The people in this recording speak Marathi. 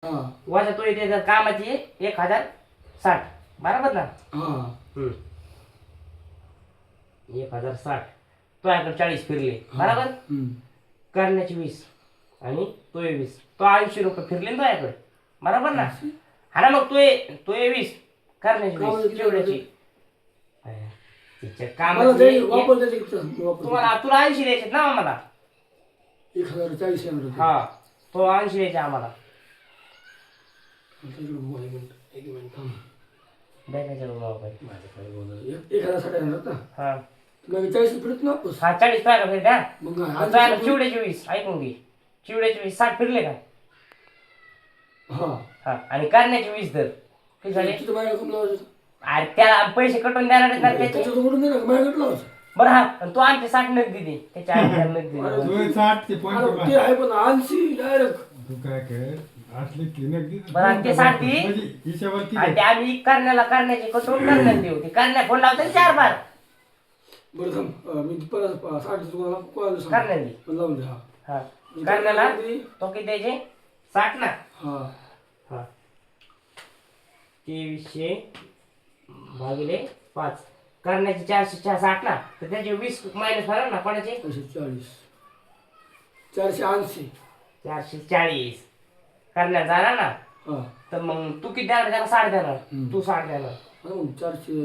हा वजा तो येते कामाची 1060 बरोबर ना. हा 1060 तो याकडे 40 फिरले बरोबर. करण्याचे 20 आणि तो 20 तो 80 रुपये फिरले ना तो याकडे बरोबर ना. हा ना मग तो 20 करण्याची 20 जेवढ्याची तिच्या कामाची तुम्हाला तुला 80 द्यायचे ना आम्हाला. 1040 हा तो 80 द्यायचे आम्हाला. द्यायचे मोबाईल 1060 येणार ना. हा मग 40 फिरत ना वापस. हा 40 पाहिजे फिर द्या. मग आता चिवड्याचे 20 ऐकून घे. चिवड्याचे 20 60 फिरले का. हा हा आणि करण्याचे 20 दर किती झाले. तिथं माझ्या कम लावायचं. अरे त्याला पैसे कटून देणार आहेत ना त्याचे. त्याच्यात उडून दे ना माझ्याकडे लावायचं. बरं हा आणि तू आमचे 60 नग दिली त्याच्या 80 नग दिली. अरे ते आहे पण 80 डायरेक्ट. तू काय कर असले क्लिनिक दे. बरं आणि ते 60 ती म्हणजे हिच्यावरती आणि ते आम्ही करण्याची कटून करण्यात देऊ. ते करण्या फोन लावतो 4 बार बरं थांब मी परत 60 तुम्हाला कॉल सांग. करण्यात दे. पण लावून दे. हा हा करण्याला तो किती द्यायचे 60 ना. हा हा 2300 भागिले 5 करण्याचे 460 ना तर त्याचे 20 मायनस करा ना कोणाचे 440 480 440 करण्यात जाणार ना. हा तर मग तू किती देणार त्याला 60 देणार. तू 60 देणार. मग 400